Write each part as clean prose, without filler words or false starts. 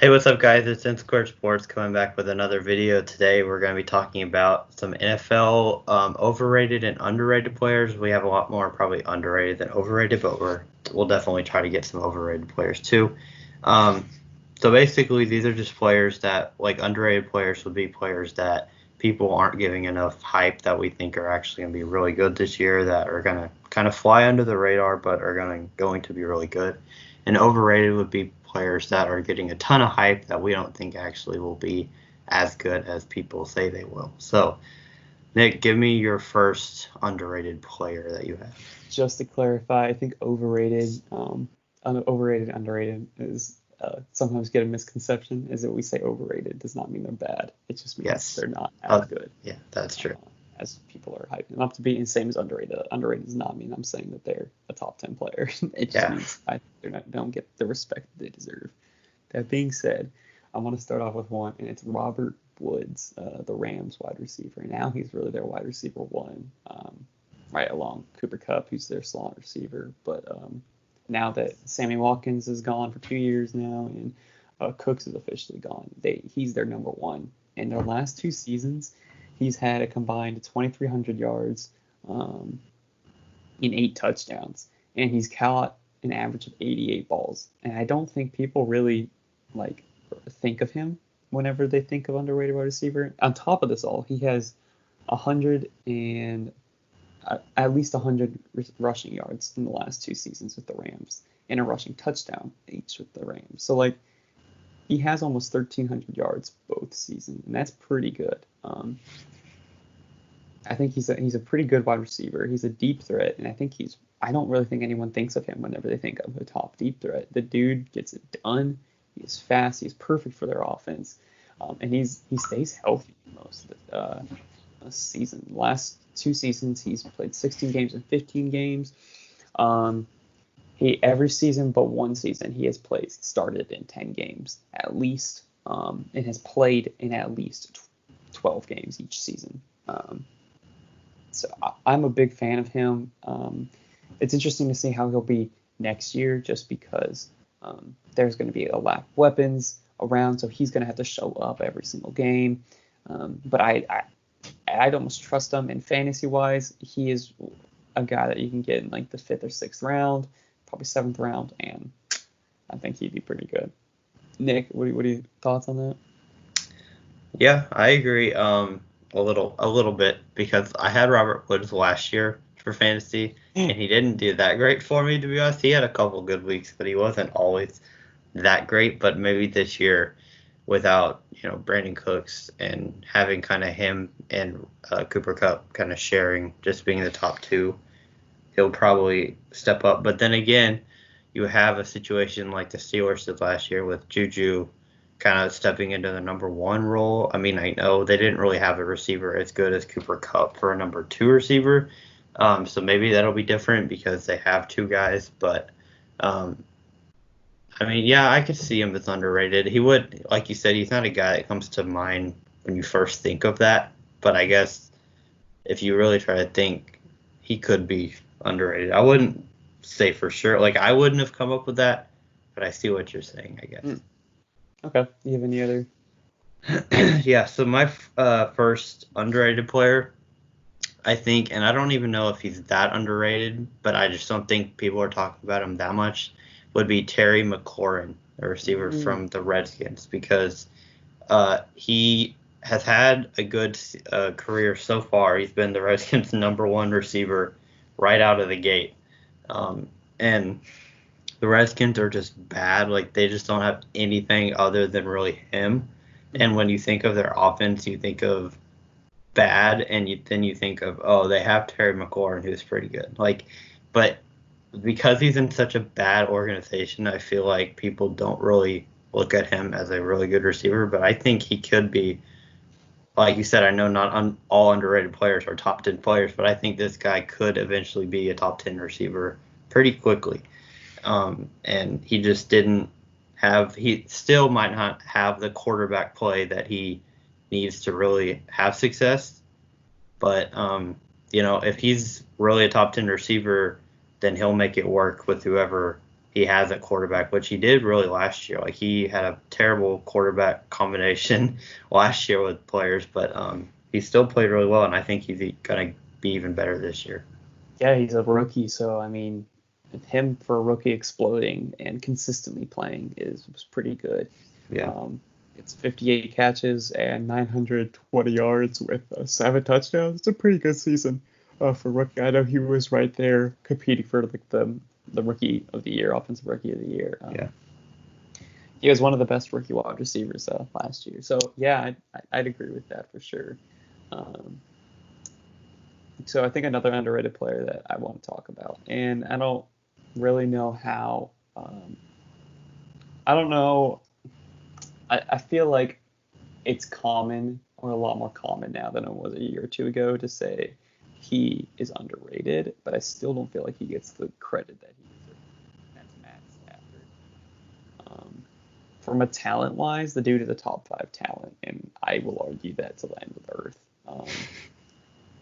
Hey, what's up, guys? It's In Square Sports coming back with another video. Today, we're going to be talking about some NFL overrated and underrated players. We have a lot more probably underrated than overrated, but we'll definitely try to get some overrated players too. Um, so basically, these are just players that, like underrated players, would be players that people aren't giving enough hype that we think are actually going to be really good this year, that are going to kind of fly under the radar, but are going to be really good. And overrated would be players that are getting a ton of hype that we don't think actually will be as good as people say they will. So, Nick, give me your first underrated player that you have. Just to clarify, I think overrated, underrated is sometimes get a misconception. Is that we say overrated does not mean they're bad. It just means Yes. they're not as good Yeah, that's true. as people are hyping them up to be. And same as underrated. Underrated does not mean I'm saying that they're a top 10 player. It just means they don't get the respect they deserve. That being said, I want to start off with one, and it's Robert Woods, the Rams wide receiver. Now he's really their wide receiver one, right along Cooper Kupp, who's their slot receiver. But now that Sammy Watkins is gone for 2 years now, and Cooks is officially gone, he's their number one. In their last two seasons, he's had a combined 2,300 yards in 8 touchdowns, and he's caught an average of 88 balls. And I don't think people really think of him whenever they think of underrated wide receiver. On top of this all, he has 100 and at least 100 rushing yards in the last 2 seasons with the Rams, and a rushing touchdown each with the Rams. So he has almost 1,300 yards both seasons, and that's pretty good. I think he's a pretty good wide receiver. He's a deep threat, and I don't really think anyone thinks of him whenever they think of a top deep threat. The dude gets it done. He's fast. He's perfect for their offense, and he stays healthy most of the season. Last 2 seasons, he's played 16 games and 15 games. Every season but one season, he has started in 10 games at least, and has played in at least 12 games each season. So I'm a big fan of him. It's interesting to see how he'll be next year, just because there's going to be a lack of weapons around, so he's going to have to show up every single game. But I'd almost trust him in fantasy-wise. He is a guy that you can get in like the 5th or 6th round, probably 7th round, and I think he'd be pretty good. Nick, what are your thoughts on that? Yeah, I agree. A little bit, because I had Robert Woods last year for fantasy, and he didn't do that great for me, to be honest. He had a couple good weeks, but he wasn't always that great. But maybe this year, without Brandon Cooks and having kind of him and Cooper Kupp kind of sharing, just being the top two, he'll probably step up. But then again, you have a situation like the Steelers did last year with Juju kind of stepping into the number one role. I mean, I know they didn't really have a receiver as good as Cooper Kupp for a number two receiver. So maybe that'll be different because they have two guys. But, I mean, yeah, I could see him as underrated. He would, like you said, he's not a guy that comes to mind when you first think of that. But I guess if you really try to think, he could be underrated. I wouldn't say for sure. Like, I wouldn't have come up with that, but I see what you're saying, I guess. Okay. Do you have any other? Yeah, so my first underrated player, I think, and I don't even know if he's that underrated, but I just don't think people are talking about him that much, would be Terry McLaurin, a receiver from the Redskins, because he has had a good career so far. He's been the Redskins' number one receiver right out of the gate. And the Redskins are just bad. Like, they just don't have anything other than really him. And when you think of their offense, you think of bad, and then you think of, oh, they have Terry McLaurin, who's pretty good. But because he's in such a bad organization, I feel like people don't really look at him as a really good receiver. But I think he could be, like you said, I know not all underrated players are top 10 players, but I think this guy could eventually be a top 10 receiver pretty quickly. And he just he still might not have the quarterback play that he needs to really have success. But, if he's really a top 10 receiver, then he'll make it work with whoever he has at quarterback, which he did really last year. Like he had a terrible quarterback combination last year with players, but he still played really well, and I think he's gonna be even better this year. Yeah, he's a rookie, so I mean, him for a rookie exploding and consistently playing was pretty good. Yeah. It's 58 catches and 920 yards with 7 touchdowns. It's a pretty good season for rookie. I know he was right there competing for like the rookie of the year, offensive rookie of the year. Yeah. He was one of the best rookie wide receivers last year. So yeah, I'd agree with that for sure. So I think another underrated player that I want to talk about, and I don't really know how. I don't know. I feel like it's common, or a lot more common now than it was a year or two ago, to say he is underrated, but I still don't feel like he gets the credit that he deserves. That's Matt Stafford. From a talent-wise, the dude is a top 5 talent, and I will argue that to the end of the earth.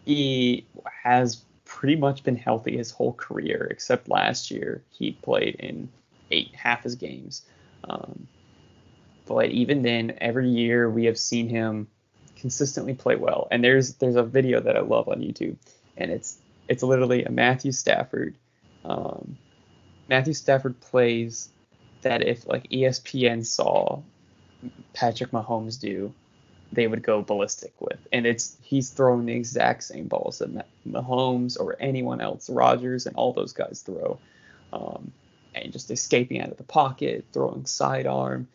He has pretty much been healthy his whole career, except last year he played in half his games. But even then, every year we have seen him consistently play well. And there's a video that I love on YouTube, and it's literally a Matthew Stafford. Matthew Stafford plays that if like ESPN saw Patrick Mahomes do, they would go ballistic with. And he's throwing the exact same balls that Mahomes or anyone else, Rodgers and all those guys throw. And just escaping out of the pocket, throwing sidearm,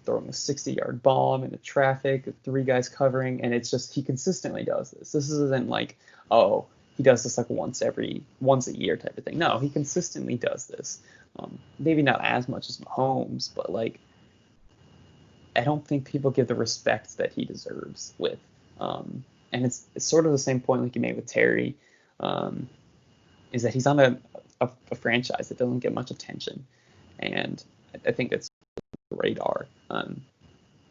throwing a 60-yard bomb into traffic, 3 guys covering, and it's just he consistently does this. This isn't like, oh, he does this like once a year type of thing. No, he consistently does this. Maybe not as much as Mahomes, but like I don't think people give the respect that he deserves with. And it's sort of the same point like you made with Terry, is that he's on a franchise that doesn't get much attention, and I think it's radar.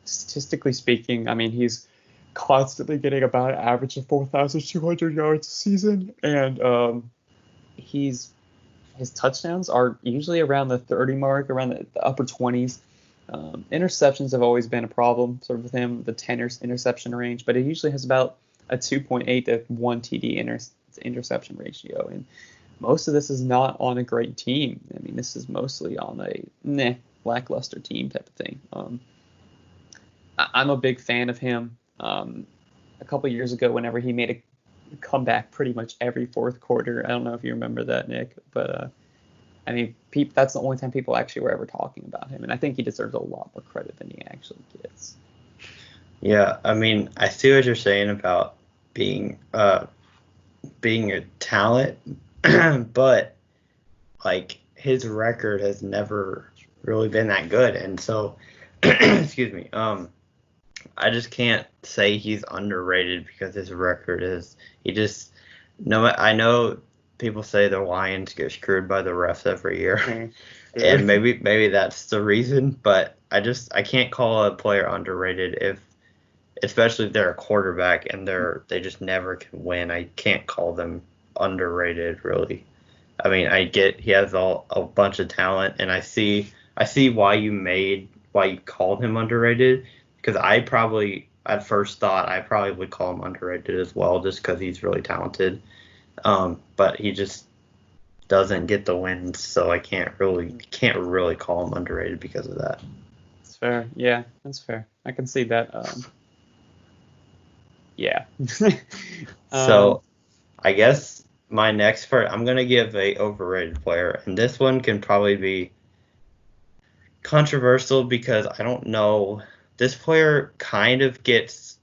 Statistically speaking, I mean, he's constantly getting about an average of 4,200 yards a season, and his touchdowns are usually around the 30 mark, around the upper 20s. Interceptions have always been a problem sort of with him, the 10 interception range, but it usually has about a 2.8 to 1 TD interception ratio, and most of this is not on a great team. I mean, this is mostly on a lackluster team type of thing. I'm a big fan of him. A couple years ago, whenever he made a comeback pretty much every fourth quarter, I don't know if you remember that, Nick, but I mean, that's the only time people actually were ever talking about him, and I think he deserves a lot more credit than he actually gets. Yeah, I mean, I see what you're saying about being a talent, but like his record has never really been that good, and so excuse me, I just can't say he's underrated because his record is. I know people say the Lions get screwed by the refs every year, and maybe that's the reason, but I can't call a player underrated especially if they're a quarterback and they just never can win. I can't call them underrated, really. I mean, I get he has a bunch of talent, and I see why you called him underrated, because at first thought I probably would call him underrated as well, just because he's really talented. But he just doesn't get the wins, so I can't really call him underrated because of that. That's fair. Yeah, that's fair. I can see that. Yeah. So I guess my next part, I'm gonna give a overrated player, and this one can probably be controversial because I don't know. This player kind of gets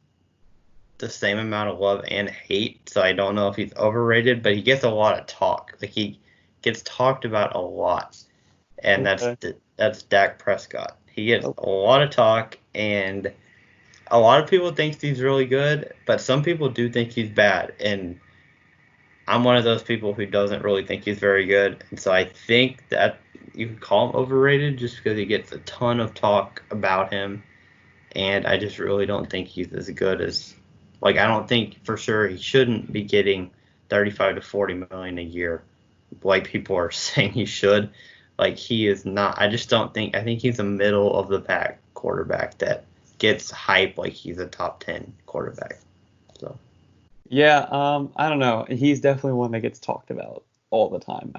the same amount of love and hate, so I don't know if he's overrated, but he gets a lot of talk. Like he gets talked about a lot, and that's Dak Prescott. He gets a lot of talk, and a lot of people think he's really good, but some people do think he's bad, and I'm one of those people who doesn't really think he's very good, and so I think that you can call him overrated just because he gets a ton of talk about him, and I just really don't think he's as good as, like, I don't think for sure he shouldn't be getting 35 to 40 million a year like people are saying he should, Like, he is not. I just don't think. I think he's a middle of the pack quarterback that gets hype like he's a top 10 quarterback. So. Yeah, I don't know. He's definitely one that gets talked about all the time.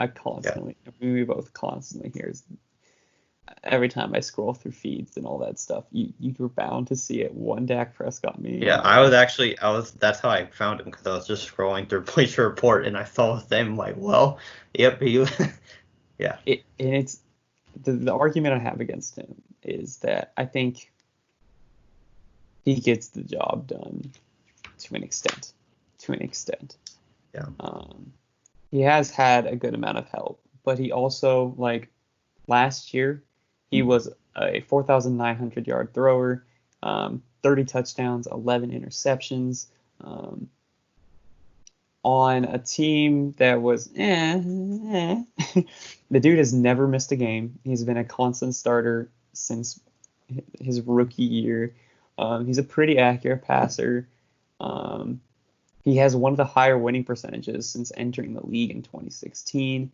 We both constantly hear. Every time I scroll through feeds and all that stuff, you're bound to see it. One Dak Prescott meme. Yeah, that's how I found him, because I was just scrolling through Bleacher Report and I saw his name. I'm like, well, yep, yeah. And it's the argument I have against him is that I think he gets the job done to an extent. Yeah. He has had a good amount of help, but he also, like, last year, he was a 4,900 yard thrower, 30 touchdowns, 11 interceptions, on a team that was The dude has never missed a game. He's been a constant starter since his rookie year. He's a pretty accurate passer. He has one of the higher winning percentages since entering the league in 2016.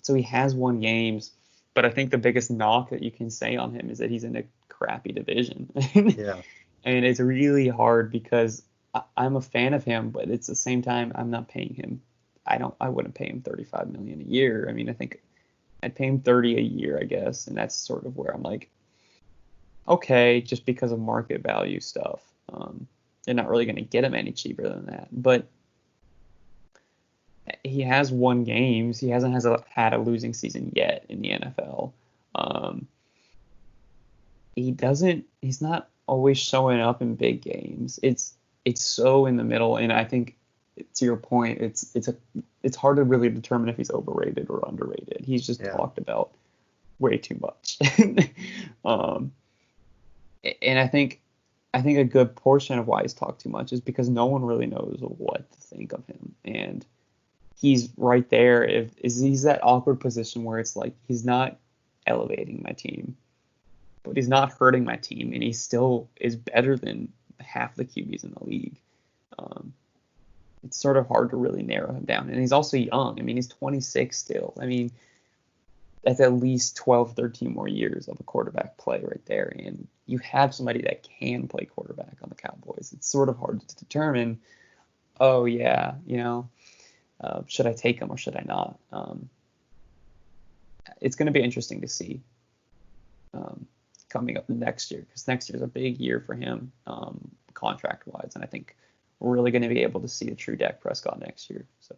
So he has won games, but I think the biggest knock that you can say on him is that he's in a crappy division. Yeah. And it's really hard because I'm a fan of him, but it's the same time I'm not paying him. I wouldn't pay him $35 million a year. I mean, I think I'd pay him 30 a year, I guess, and that's sort of where I'm like, okay, just because of market value stuff. They're not really going to get him any cheaper than that. But he has won games. He hasn't had a losing season yet in the NFL. He's not always showing up in big games. It's so in the middle, and I think, to your point, it's hard to really determine if he's overrated or underrated. He's just talked about way too much. And I think a good portion of why he's talked too much is because no one really knows what to think of him. And he's right there. He's that awkward position where it's like he's not elevating my team, but he's not hurting my team, and he still is better than half the QBs in the league. It's sort of hard to really narrow him down. And he's also young. I mean, he's 26 still. I mean, that's at least 12, 13 more years of a quarterback play right there. And you have somebody that can play quarterback on the Cowboys. It's sort of hard to determine, should I take him or should I not? It's going to be interesting to see coming up next year, because next year is a big year for him contract-wise. And I think we're really going to be able to see a true Dak Prescott next year. So.